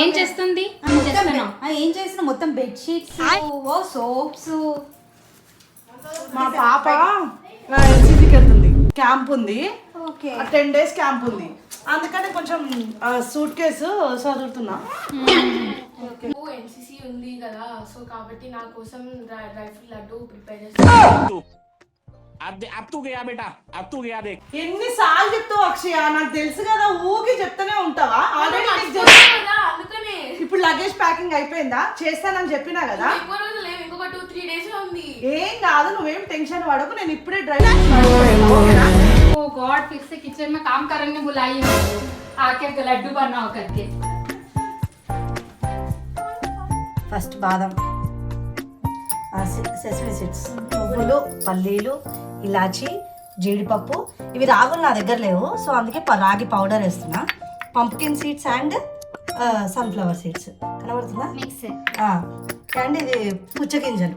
ఏం చేస్తుంది ఏం చేసిన మొత్తం బెడ్షీట్స్ సోప్స్. మా పాప ఎన్సీసీకి వెళ్తుంది, క్యాంప్ ఉంది, ఓకే 10 days క్యాంప్ ఉంది, అందుకని కొంచెం సూట్ కేసు చదువుతున్నా. ఎన్సీసీ ఉంది కదా, సో కాబట్టి నా కోసం డ్రై ఫ్రూట్ లడ్డు ప్రిపేర్ చేస్తాను. ఎన్నిసార్లు చెప్తావు అక్షయ, నాకు తెలుసు కదా, ఊకి చెప్తూనే ఉంటావా? ఆల్రెడీ అందుకనే ఇప్పుడు లగేజ్ ప్యాకింగ్ అయిపోయిందా? చేస్తానని చెప్పినా కదా. ఎక్కువ రోజులు లేవు, ఇంకొక 2-3 days ఉంది. ఏం కాదు, నువ్వేం టెన్షన్ పడకు, నేను ఇప్పుడే డ్రైవ్. ओ गॉड, फिर से किचन में काम करने बुलाई है, आके लड्डू बनाओ करके. ఫస్ట్ బాదం, సెసమి సీడ్స్, నువ్వులు, పల్లీలు, ఇలాచి, జీడిపప్పు. ఇవి రాగులు నా దగ్గర లేవు, సో అందుకే రాగి పౌడర్ వేస్తున్నా. Pumpkin seeds and sunflower seeds కనబడుతుందా? मिक्स है. అండ్ ఇది పుచ్చగింజలు,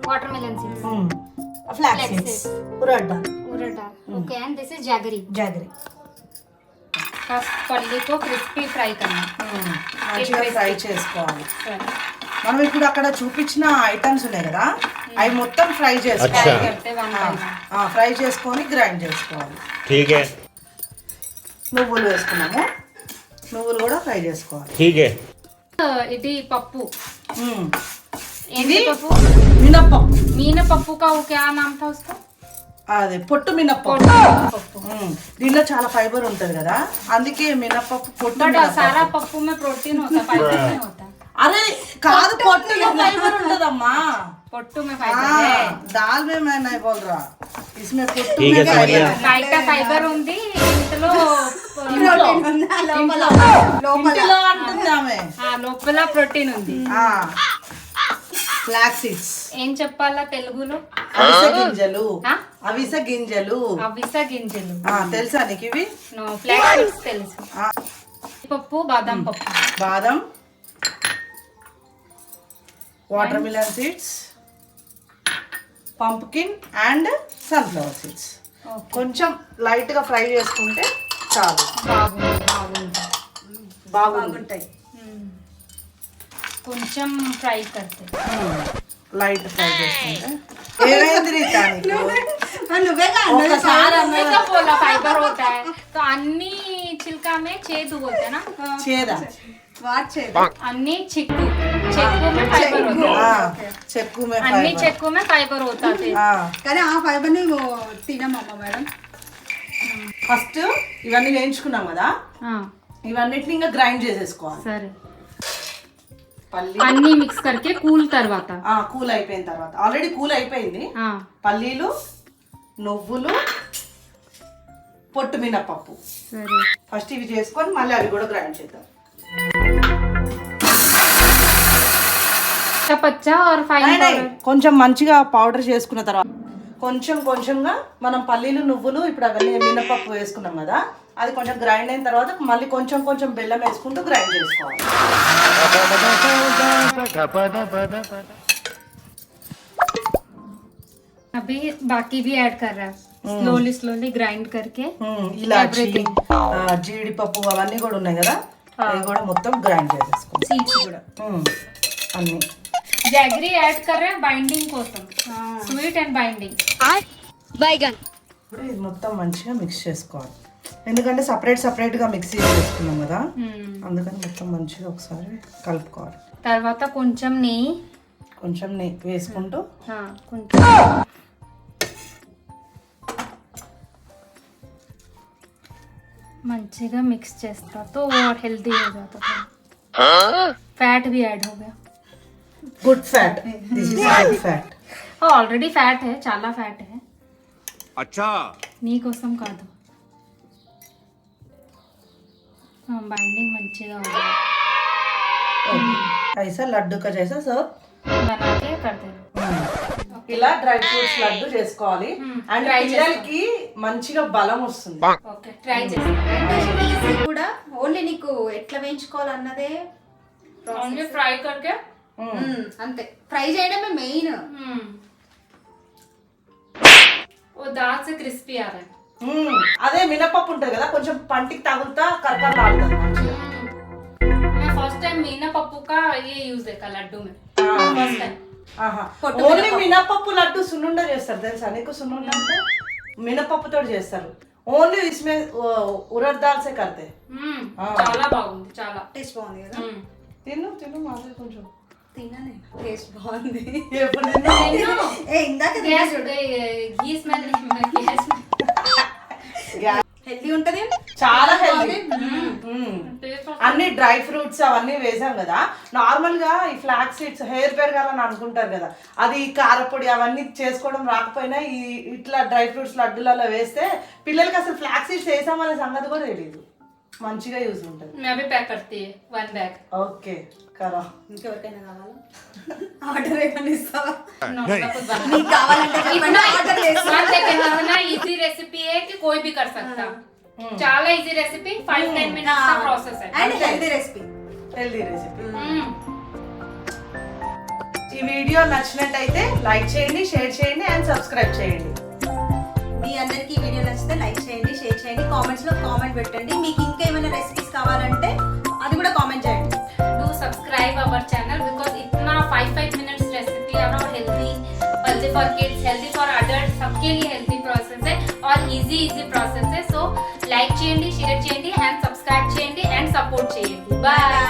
वाटरमेलन सीड्स, ఫ్లాక్స్ సీడ్స్, ఉరడ్ उड़द दाल. Okay, and this is jaggery. Jaggery. First पल्ली को क्रिस्पी फ्राई करना. మంచిగా ఫ్రై చేసుకోవాలి. सर మనం ఇప్పుడు అక్కడ చూపించిన ఐటమ్స్ ఉన్నాయి కదా, అవి మొత్తం ఫ్రై फ्राई చేసుకోవాలి. करते वन बाय वन. ఫ్రై చేసుకొని గ్రైండ్ చేసుకోవాలి. ठीक है నువ్వులు వేసుకున్నాము, నువ్వులు కూడా ఫ్రై చేసుకోవాలి. ठीक है ఇది పప్పు. మ్మ్. ఏంటి పప్పు? మినప్పప్పు, మీన పప్పు का वो क्या नाम था उसका? అదే పొట్టు మినప్పప్పు. पप्पू. దీనిలో చాలా ఫైబర్ ఉంటది కదా, అందుకే మినప్పప్పు పొట్టు बट మినప్పప్పు. सारा पप्पू में प्रोटीन होता, फाइबर नहीं होता. అరే కాదు, పొట్టులో ఫైబర్ ఉంటదమ్మా. పొట్టు में फाइबर है. दाल में मैं नहीं बोल रहा, इसमें పొట్టు ठीक में है, समझ गया. బయట ఫైబర్ ఉంది, ఇంట్లో ఇంటిలో అంటుంది ఆమె. లోపల ప్రోటీన్ ఉంది. ఫ్లాక్స్ సీడ్స్, ఏం చెప్పాలా తెలుగులో? అవిసె గింజలు, ఆ? అవిసె గింజలు. అవిస గింజలు. తెలుసా నీకు ఇవి? నో, ఫ్లాక్స్ సీడ్స్ తెలుసు. ఆ, పప్పు, బాదం పప్పు. బాదం, water melon seeds, pumpkin and sunflower seeds. కొంచెం లైట్ గా ఫ్రై చేసుకుంటే చాలు, బాగుంటాయి. కొంచెం ఫ్రై करते. లైట్ ఫ్రై చేసుకుంటే. ఏమైంది రీతా నీకు? నువ్వేగా ఒకసారి అమ్మేగా बोला फाइबर होता है, तो అన్ని చిల్కా में చేదు बोलते हैं ना. చేదా? అన్ని చెక్కు में फाइबर होता है. చెక్కు మే అన్ని ఫైబర్. చెక్కు में फाइबर होता है. కానీ ఆ ఫైబర్ ని తినమమ్మ మేడం. ఫస్ట్ ఇవన్నీ వేయించుకున్నాం కదా, ఇవన్నిటిని ఇంకా గ్రైండ్ చేసేసుకోవాలి. సరే, పల్లి అన్ని మిక్స్ करके కూల్ తర్వాత. కూల్ అయిపోయిన తర్వాత, ఆల్రెడీ కూల్ అయిపోయింది. పల్లీలు, నువ్వులు, పొట్టు మినప్పప్పు. సరే, ఫస్ట్ ఇవి చేసుకొని మళ్ళీ అవి కూడా గ్రైండ్ చేద్దాం. పచ్చా और फाइन నై, నై, पाउडर. కొంచెం మంచిగా పౌడర్ చేసుకున్న తర్వాత కొంచెంగా మనం పల్లీలు, నువ్వులు, ఇప్పుడు అవన్నీ మినపప్పు వేసుకున్నాం కదా, అది కొంచెం గ్రైండ్ అయిన తర్వాత మళ్ళీ కొంచెం బెల్లం వేసుకుంటూ గ్రైండ్ చేసుకోవాలి. अभी बाकी भी ऐड कर रहा है, स्लोली ग्राइंड करके. ఇలాచి, జీడిపప్పు అవన్నీ కూడా ఉన్నాయి కదా, అవి కూడా మొత్తం గ్రైండ్ చేసేసుకోవాలి. सीड्स కూడా అన్ని जैगरी ऐड कर रहे हैं बाइंडिंग కోసం, స్వీట్ అండ్ బైండింగ్. ఇప్పుడు ఇది మొత్తం మంచిగా మిక్స్ చేసుకోవాలి, ఎందుకంటే సపరేట్గా మిక్సీ చేసుకున్నాం కదా, అందుకని మొత్తం మంచిగా ఒకసారి కలుపుకోవాలి. తర్వాత కొంచెం నెయ్యి, కొంచెం నెయ్యి వేసుకుంటూ కొంచెం మంచిగా మిక్స్ చేస్తా तो और हेल्दी हो जाता था. फैट भी ऐड हो गया. Good fat, this is good fat. Already fat है, చాలా ఫ్యాట్ है. अच्छा నీ కోసం కాదు. बाइंडिंग మంచిగా हो गया. ऐसा लड्डू का जैसा सब बना के करते हैं. ఇలా డ్రై ఫ్రూట్స్ లడ్డు చేసుకోవాలి. అండ్ పిల్లలకి మంచిగా బలం వస్తుంది. ఓకే, ట్రై చేస్తాను. ఈజీ కూడా, ఓన్లీ నీకు ఎట్లా వేయించుకోవాలన్నదే. ఓన్లీ ఫ్రై करके అంతే, ఫ్రై చేయడమే మెయిన్. वो दाल से क्रिस्पी आ रहा है. అదే మినపప్పు ఉంటుంది కదా, కొంచెం పంటికి తగులుతా కరకరలాడుతుంది మంచిగా. मैं फर्स्ट टाइम का ये यूज देखा लड्डू में फर्स्ट टाइम। ఓన్లీ మినపప్పు లడ్డు సున్నుండ చేస్తారు తెలుసా నీకు? సున్నుండ అంటే మినపప్పుతో చేస్తారు. ఓన్లీ ఇస్మే ఉరద్ దాల్ సే కర్తే. చాలా బాగుంది, చాలా టేస్ట్ బాగుంది కదా. తిను తిను మాట్లాడు కొంచెం. తిన్నానే, టేస్ట్ బాగుంది. ఎప్పుడు తిన్నావు? ఇందాక गैस घी स्मेल गैस హెల్దీ ఉంటది, చాలా హెల్దీ. అన్ని డ్రై ఫ్రూట్స్ అవన్నీ వేసాం కదా. నార్మల్ గా ఈ ఫ్లాక్ సీడ్స్ హెయిర్ పెరగాలని అనుకుంటారు కదా, అది కారపొడి అవన్నీ చేసుకోవడం రాకపోయినా ఈ ఇట్లా డ్రై ఫ్రూట్స్ లడ్డులలో వేస్తే పిల్లలకి అసలు ఫ్లాక్ సీడ్స్ వేసామనే సంగతి కూడా తెలియదు. మంచిగా యూజ్ ఉంటుంది. मैं भी पैक करती है 1 बैग। ఓకే కరా. ఇంకెవరికైనా కావాలా? ఆర్డర్ ఏమైనా ఇస్తావా? कुछ నీకు కావాలంటే చెప్పండి, ఆర్డర్ చేస్తా. इतना इजी रेसिपी है कि कोई भी कर सकता। చాలా ఈజీ రెసిపీ, 5-10 మినిట్స్ का ప్రాసెస్ है and healthy recipe. Healthy recipe. ఈ వీడియో నచ్చినట్టయితే లైక్ చేయండి, షేర్ చేయండి అండ్ సబ్స్క్రైబ్ చేయండి. మీ అందరికీ ఈ వీడియో నచ్చితే లైక్ చేయండి, షేర్ చేయండి, కామెంట్స్ లో కామెంట్ పెట్టండి. మీకు ఇంకా ఏమైనా రెసిపీస్ కావాలంటే అది కూడా కామెంట్ చేయండి. Do subscribe our channel because इतना 5 मिनट्स रेसिपी और healthy for kids, healthy for adult, सबके लिए हेल्दी प्रोसेस है और इजी प्रोसेस है. सो लाइक చేయండి, షేర్ చేయండి అండ్ సబ్స్క్రైబ్ చేయండి అండ్ సపోర్ట్ చేయండి. బాయ్.